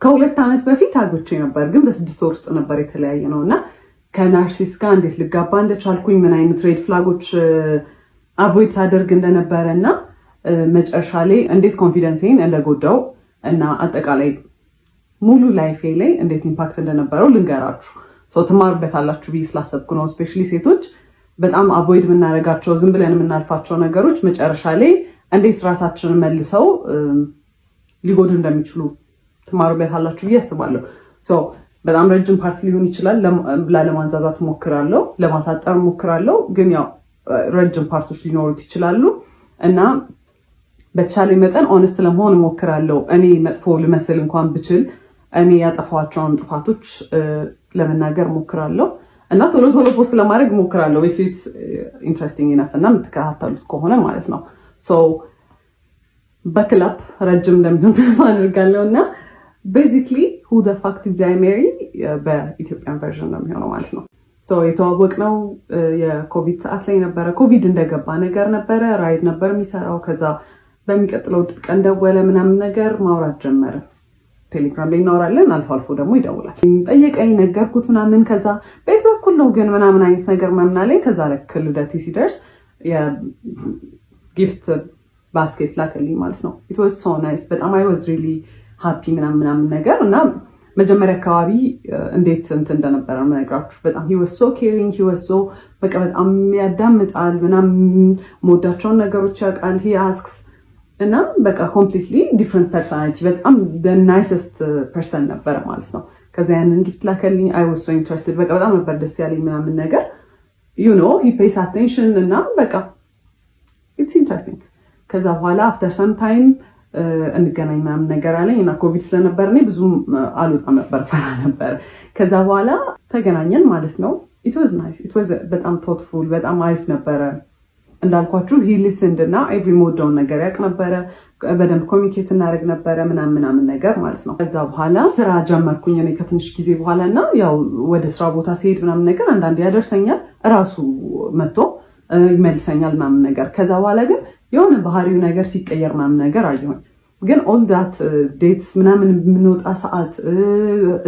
ከሁለት ዓመት በፊት አግብቼ ነበር፣ ግን በ6 ወር ውስጥ ነበር የተለያየ ነውና ከናርሲስ ጋር እንዴት ልጋባ እንደቻልኩኝ ምን አይነት ሬድ ፍላጎች አቮይድ ሳደርግ እንደነበረና መጨረሻ ላይ እንዴት ኮንፊደንሴን እንደጎዳው እና አጠቃላይ ሙሉ ላይፌ ላይ እንዴት ኢምፓክት እንደነበረው ልንገራችሁ። ትማሩበታላችሁ ብዬ ስላሰብኩ ነው። ስፔሻሊ ሴቶች በጣም አቮይድ የምናደርጋቸው ዝም ብለን የምናልፋቸው ነገሮች መጨረሻ ላይ እንዴት ራሳችንን መልሰው ሊጎዱ እንደሚችሉ ትማሩበታላችሁ ብዬ አስባለሁ። በጣም ረጅም ፓርት ሊሆን ይችላል። ለማንዛዛት ሞክራለሁ፣ ለማሳጠር ሞክራለሁ፣ ግን ያው ረጅም ፓርቶች ሊኖሩት ይችላሉ እና በተቻለ መጠን ኦነስት ለመሆን ሞክራለሁ። እኔ መጥፎ ልመስል እንኳን ብችል እኔ ያጠፋቸውን ጥፋቶች ለመናገር ሞክራለሁ እና ቶሎ ቶሎ ፖስት ለማድረግ ሞክራለሁ if it's interesting enough እና የምትከታተሉት ከሆነ ማለት ነው። በክላፕ ረጅም እንደሚሆን ተስፋ አድርጋለሁ እና basically who the fuck did I marry በኢትዮጵያን ቨርዥን ነው የሚሆነው ማለት ነው። የተዋወቅነው የኮቪድ ሰዓት ላይ ነበረ። ኮቪድ እንደገባ ነገር ነበረ። ራይድ ነበር የሚሰራው። ከዛ በሚቀጥለው ቀን ደወለ ምናምን ነገር ማውራት ጀመረ። ቴሌግራም ላይ እናወራለን፣ አልፎ አልፎ ደግሞ ይደውላል። ጠየቀኝ፣ ነገርኩት ምናምን። ከዛ ቤት በኩል ነው ግን ምናምን አይነት ነገር ምናምን አለኝ። ከዛ ልክ ልደቴ ሲደርስ የጊፍት ባስኬት ላከልኝ ማለት ነው። it was so nice በጣም I was really happy ምናምን ነገር እና መጀመሪያ አካባቢ እንዴት እንደነበረ ምነግራችሁ በጣም he was so caring, he was so በቃ በጣም ያዳምጣል ምናምን ሞዳቸውን ነገሮች ያውቃል። he asks እና በቃ completely different personality በጣም the nicest person ነበር ማለት ነው። ከዛ ያንን ጊፍት ላከልኝ I was so interested በቃ በጣም ነበር ደስ ያለኝ ምናምን ነገር you know he pays attention እና በቃ it's interesting። ከዛ በኋላ after some time እንገናኝ ምናምን ነገር አለኝ እና ኮቪድ ስለነበር እኔ ብዙም አልወጣም ነበር፣ ፈራ ነበር። ከዛ በኋላ ተገናኘን ማለት ነው። it was nice, it was በጣም thoughtful በጣም አሪፍ ነበረ። እንዳልኳችሁ he listened እና every ሞዳውን ነገር ያውቅ ነበረ። በደንብ ኮሚኒኬት እናደርግ ነበረ ምናምን ነገር ማለት ነው። ከዛ በኋላ ስራ ጀመርኩኝ እኔ ከትንሽ ጊዜ በኋላ እና ያው ወደ ስራ ቦታ ሲሄድ ምናምን ነገር አንዳንዴ ያደርሰኛል፣ እራሱ መጥቶ ይመልሰኛል ምናምን ነገር። ከዛ በኋላ ግን የሆነ ባህሪው ነገር ሲቀየር ምናምን ነገር አየሁኝ። ግን all that dates ምናምን የምንወጣ ሰዓት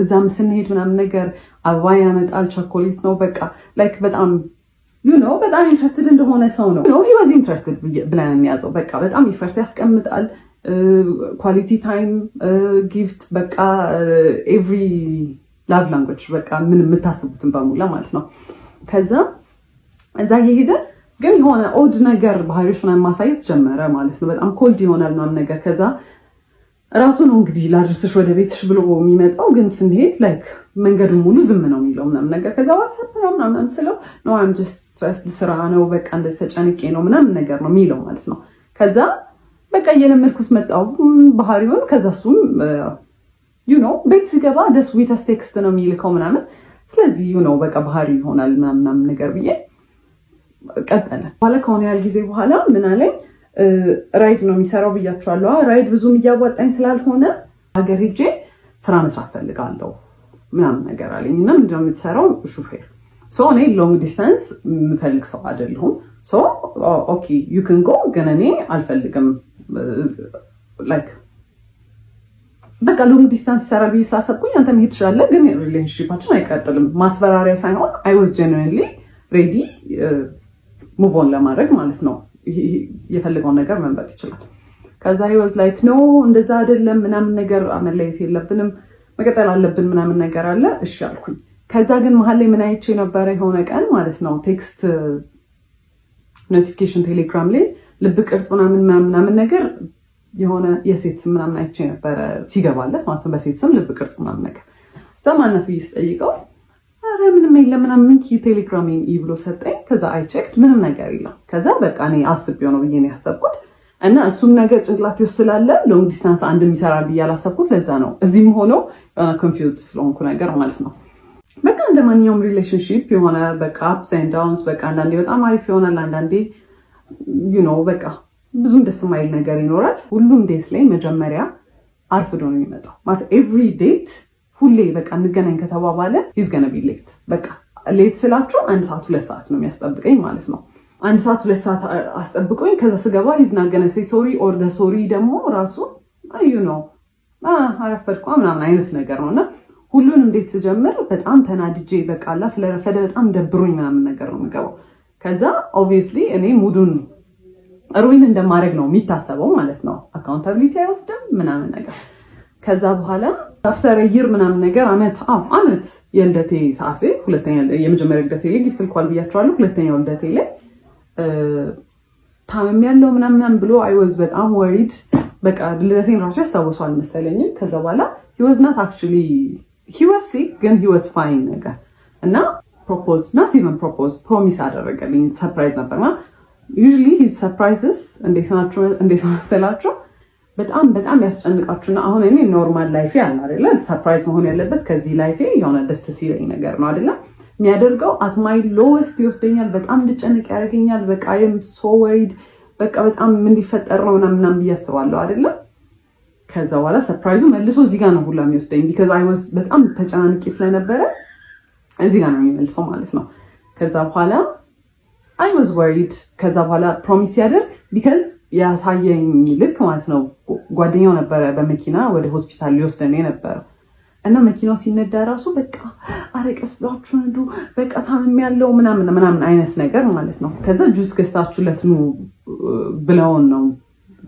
እዛም ስንሄድ ምናምን ነገር አበባ ያመጣል፣ ቸኮሌት ነው በቃ like በጣም you know በጣም ኢንትረስትድ እንደሆነ ሰው ነው። he was interested ብለን እንያዘው። በቃ በጣም ኢፈርት ያስቀምጣል። ኳሊቲ ታይም ጊፍት በቃ every love language በቃ ምን የምታስቡትን በሙላ ማለት ነው። ከዛ እዛ እየሄደ ግን የሆነ ኦድ ነገር ባህሪዎች ምናምን ማሳየት ጀመረ ማለት ነው። በጣም ኮልድ ይሆናል ምናምን ነገር። ከዛ ራሱ ነው እንግዲህ ላድርስሽ ወደ ቤትሽ ብሎ የሚመጣው፣ ግን ስንሄድ ላይክ መንገዱን ሙሉ ዝም ነው የሚለው ምናምን ነገር። ከዛ ዋትስአፕ ምናምን ስለው ነው I'm just stressed ስራ ነው በቃ እንደዚህ ተጨንቄ ነው ምናምን ነገር ነው የሚለው ማለት ነው። ከዛ በቃ እየለመድኩት መጣው ባህሪውን። ከዛ እሱም you know ቤት ሲገባ the sweetest text ነው የሚልከው ምናምን። ስለዚህ you know በቃ ባህሪው ይሆናል ምናምን ነገር ብዬ ቀጠለ። በኋላ ከሆነ ያህል ጊዜ በኋላ ምን አለኝ ራይድ ነው የሚሰራው ብያቸዋለሁ። ራይድ ብዙም እያዋጣኝ ስላልሆነ ሀገር ሄጄ ስራ መስራት ፈልጋለሁ ምናምን ነገር አለኝ እና ምንድነው የምትሰራው? ሹፌር። እኔ ሎንግ ዲስታንስ የምፈልግ ሰው አይደለሁም። ኦኬ ዩ ካን ጎ፣ ግን እኔ አልፈልግም ላይክ በቃ ሎንግ ዲስታንስ ይሰራል ብዬ ስላሰብኩኝ አንተ መሄድ ትችላለህ፣ ግን ሪሌሽንሺፓችን አይቀጥልም። ማስፈራሪያ ሳይሆን I was genuinely ready move on ለማድረግ ማለት ነው። የፈለገውን ነገር መምረጥ ይችላል። ከዛ he was like no እንደዛ አይደለም ምናምን ነገር አመለየት የለብንም መቀጠል አለብን ምናምን ነገር አለ። እሺ አልኩኝ። ከዛ ግን መሀል ላይ ምን አይቼ ነበረ የሆነ ቀን ማለት ነው ቴክስት ኖቲፊኬሽን ቴሌግራም ላይ ልብ ቅርጽ ምናምን ነገር የሆነ የሴት ስም ምናምን አይቼ ነበረ ሲገባለት ማለት ነው። በሴት ስም ልብ ቅርጽ ምናምን ነገር ዘማነስ ብዬ ስጠይቀው አረ ምንም የለም ምናምን ቴሌግራሜን ብሎ ሰጠኝ። ከዛ አይ ቼክድ ምንም ነገር የለም። ከዛ በቃ እኔ አስቤው ነው ብዬ ነው ያሰብኩት እና እሱም ነገር ጭንቅላቴ ውስጥ ስላለ ሎንግ ዲስታንስ አንድ የሚሰራል ብዬ አላሰብኩት። ለዛ ነው እዚህም ሆኖ ኮንፊውዝድ ስለሆንኩ ነገር ማለት ነው። በቃ እንደማንኛውም ሪሌሽንሺፕ የሆነ በቃ አፕስ ኤንድ ዳውንስ በቃ አንዳንዴ በጣም አሪፍ ይሆናል፣ አንዳንዴ you know በቃ ብዙም ደስ የማይል ነገር ይኖራል። ሁሉም ዴት ላይ መጀመሪያ አርፍዶ ነው የሚመጣው ማለት ኤቭሪ ዴት ሁሌ በቃ እንገናኝ ከተባባለ he's gonna be late። በቃ ሌት ስላችሁ 1 ሰዓት 2 ሰዓት ነው የሚያስጠብቀኝ ማለት ነው። 1 ሰዓት 2 ሰዓት አስጠብቆኝ ከዛ ስገባ he's not gonna say sorry or the sorry ደግሞ ራሱ you know አረፈድኩ ምናምን አይነት ነገር ነውና ሁሉን እንዴት ስጀምር በጣም ተናድጄ በቃ አላ ስለረፈደ በጣም ደብሮኝ ምናምን ነገር ነው የምገባው። ከዛ ኦብቪየስሊ እኔ ሙዱን ሩዊን እንደማድረግ ነው የሚታሰበው ማለት ነው። አካውንታቢሊቲ አይወስድም ምናምን ነገር። ከዛ በኋላ አፍተር ይር ምናምን ነገር አመት የልደቴ ሰዓት ላይ የመጀመሪያ ልደቴ ላይ ጊፍት ልኳል ብያቸዋለሁ። ሁለተኛው ልደቴ ላይ ታመም ያለው ምናምን ብሎ አይ ዋዝ በጣም ወሪድ። በቃ ልደቴን ራሱ ያስታውሰዋል መሰለኝ። ከዛ በኋላ he was not actually he was sick ግን he was fine ነገር እና ፕሮሚስ አደረገልኝ። ሰርፕራይዝ ነበርና usually his surprises እንዴት መሰላችሁ በጣም ያስጨንቃችሁና አሁን እኔ ኖርማል ላይፍ ያለ አይደለ ሰርፕራይዝ መሆን ያለበት ከዚህ ላይፍ የሆነ ደስ ሲለኝ ነገር ነው አይደለ የሚያደርገው at my lowest ይወስደኛል። በጣም እንድጨንቅ ያደርገኛል። በቃ I am so worried በቃ በጣም ምን ሊፈጠር ነው ምናምን ብያስባለሁ አይደለ። ከዛ በኋላ ሰርፕራይዙ መልሶ እዚህ ጋር ነው ሁላ የሚወስደኝ because I was በጣም ተጨናንቄ ስለነበረ እዚህ ጋር ነው የሚመልሰው ማለት ነው። ከዛ በኋላ I was worried። ከዛ በኋላ ፕሮሚስ ያደርግ because ያሳየኝ ልክ ማለት ነው ጓደኛው ነበረ በመኪና ወደ ሆስፒታል ሊወስደን ነበር እና መኪናው ሲነዳ ራሱ በቃ አረቀስ ብላችሁ ነዱ በቃ ታምም ያለው ምናምን አይነት ነገር ማለት ነው። ከዛ ጁስ ገዝታችሁለት ነው ብለውን ነው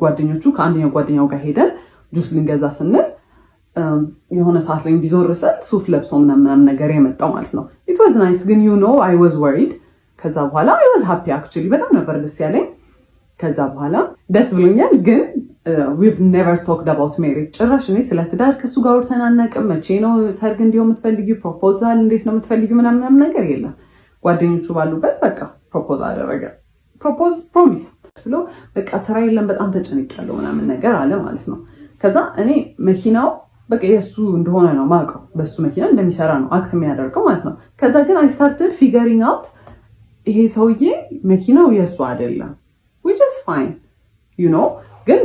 ጓደኞቹ ከአንደኛው ጓደኛው ጋር ሄደን ጁስ ልንገዛ ስንል የሆነ ሰዓት ላይ እንዲዞርሰል ሱፍ ለብሶ ምናምን ነገር የመጣው ማለት ነው። it was nice ግን you know I was worried። ከዛ በኋላ I was happy actually በጣም ነበር ደስ ያለኝ። ከዛ በኋላ ደስ ብሎኛል ግን we've never talked about marriage። ጭራሽ እኔ ስለ ትዳር ከሱ ጋር ወርተናናቅም። መቼ ነው ሰርግ እንዲሁ የምትፈልጊው ፕሮፖዛል እንዴት ነው የምትፈልጊው ምናምን ነገር የለም። ጓደኞቹ ባሉበት በቃ ፕሮፖዝ አደረገ። ፕሮሚስ ስለው በቃ ስራ የለም በጣም ተጨንቄያለሁ ምናምን ነገር አለ ማለት ነው። ከዛ እኔ መኪናው በቃ የሱ እንደሆነ ነው ማውቀው በሱ መኪና እንደሚሰራ ነው አክት የሚያደርገው ማለት ነው። ከዛ ግን I started figuring out ይሄ ሰውዬ መኪናው የሱ አይደለም which is fine you know ግን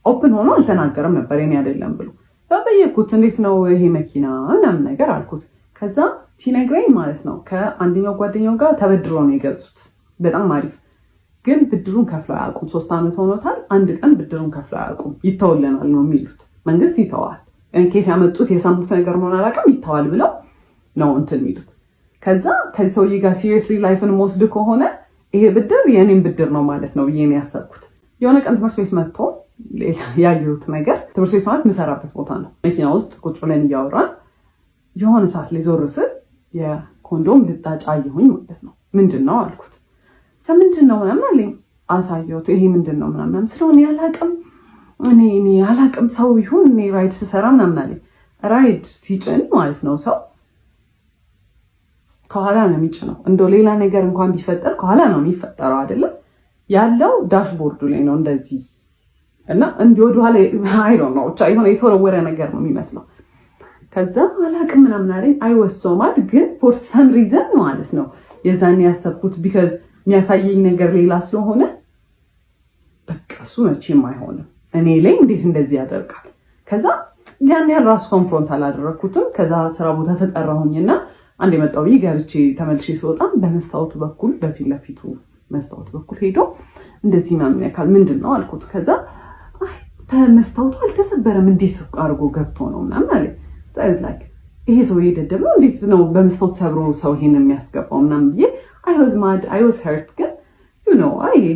ኦፕን ሆኖ አልተናገረም ነበር የኔ አይደለም ብሎ። ተጠየቅኩት እንዴት ነው ይሄ መኪና ምናምን ነገር አልኩት። ከዛ ሲነግረኝ ማለት ነው ከአንደኛው ጓደኛው ጋር ተበድሮ ነው የገዙት በጣም አሪፍ ግን ብድሩን ከፍለው አያውቁም። 3 አመት ሆኖታል። አንድ ቀን ብድሩን ከፍለው አያውቁም። ይተውልናል ነው የሚሉት። መንግስት ይተዋል እንኬት ያመጡት የሰሙት ነገር ነው አላውቅም ይተዋል ብለው ነው እንትን የሚሉት። ከዛ ከዚህ ሰውዬ ጋር ሲሪየስሊ ላይፍን ወስድ ከሆነ ይሄ ብድር የኔን ብድር ነው ማለት ነው ብዬ ነው ያሰብኩት። የሆነ ቀን ትምህርት ቤት መጥቶ ያየሁት ነገር ትምህርት ቤት ማለት የምሰራበት ቦታ ነው። መኪና ውስጥ ቁጭ ብለን እያወራን የሆነ ሰዓት ላይ ዞር ስል የኮንዶም ልጣጭ አየሁኝ ማለት ነው። ምንድን ነው አልኩት። ምንድን ነው ምናምን አለኝ። አሳየሁት። ይሄ ምንድን ነው ምናምን ስለሆነ ያላቅም እኔ ያላቅም ሰው ይሁን እኔ ራይድ ስሰራ ምናምን አለኝ። ራይድ ሲጭን ማለት ነው ሰው ከኋላ ነው የሚጭነው። እንደው ሌላ ነገር እንኳን ቢፈጠር ከኋላ ነው የሚፈጠረው አይደለም ያለው ዳሽቦርዱ ላይ ነው እንደዚህ እና እንዲህ ወደ ኋላ አይ ዶንት ኖ ብቻ የሆነ የተወረወረ ነገር ነው የሚመስለው። ከዛ አላቅም ምናምን አለኝ። አይ ዋስ ሶ ማድ ግን ፎር ሰም ሪዝን ማለት ነው የዛኔ ያሰብኩት ቢካዝ የሚያሳየኝ ነገር ሌላ ስለሆነ በቃ እሱ መቼም አይሆንም እኔ ላይ እንዴት እንደዚህ ያደርጋል። ከዛ ያን ያህል ራሱ ኮንፍሮንት አላደረኩትም። ከዛ ስራ ቦታ ተጠራሁኝና አንድ የመጣው ገብቼ ተመልሼ ስወጣ በመስታወቱ በኩል በፊት ለፊቱ መስታወት በኩል ሄዶ እንደዚህ ምናምን ያካል ምንድን ነው አልኩት። ከዛ መስታወቱ አልተሰበረም እንዴት አድርጎ ገብቶ ነው ምናምን አለ። ላይክ ይሄ ሰው የደደብ ነው እንዴት ነው በመስታወት ሰብሮ ሰው ይሄን የሚያስገባው ምናምን ብዬ I was hurt ግን you know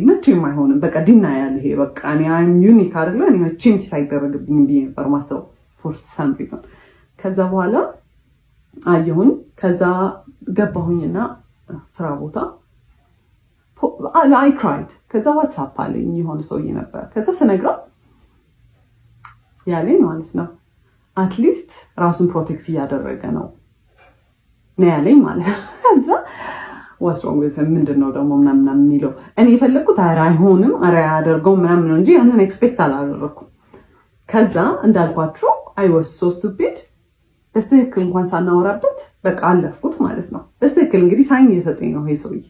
መቼም አይሆንም በቃ ዲና ያለ ይሄ በቃ እኔ I'm unique አይደለ እኔ መቼም ሳይደረግብኝ ብዬ ነበር ማሰብ for some reason። ከዛ በኋላ አየሁኝ። ከዛ ገባሁኝና ስራ ቦታ I cried። ከዛ ዋትስአፕ አለኝ የሆነ ሰውዬ ነበር። ከዛ ስነግረው ያለኝ ማለት ነው አትሊስት ራሱን ፕሮቴክት እያደረገ ነው ያለኝ ማለት ነው። ከዛ ወስሮም ምንድነው ደግሞ ምናምን የሚለው እኔ የፈለኩት አይሆንም አያደርገውም ምናምን ነው እንጂ ያንን ኤክስፔክት አላደረኩም። ከዛ እንዳልኳችሁ I was so stupid በስትክክል እንኳን ሳናወራበት በቃ አለፍኩት ማለት ነው። በስትክክል እንግዲህ ሳይን እየሰጠኝ ነው ይሄ ሰውዬ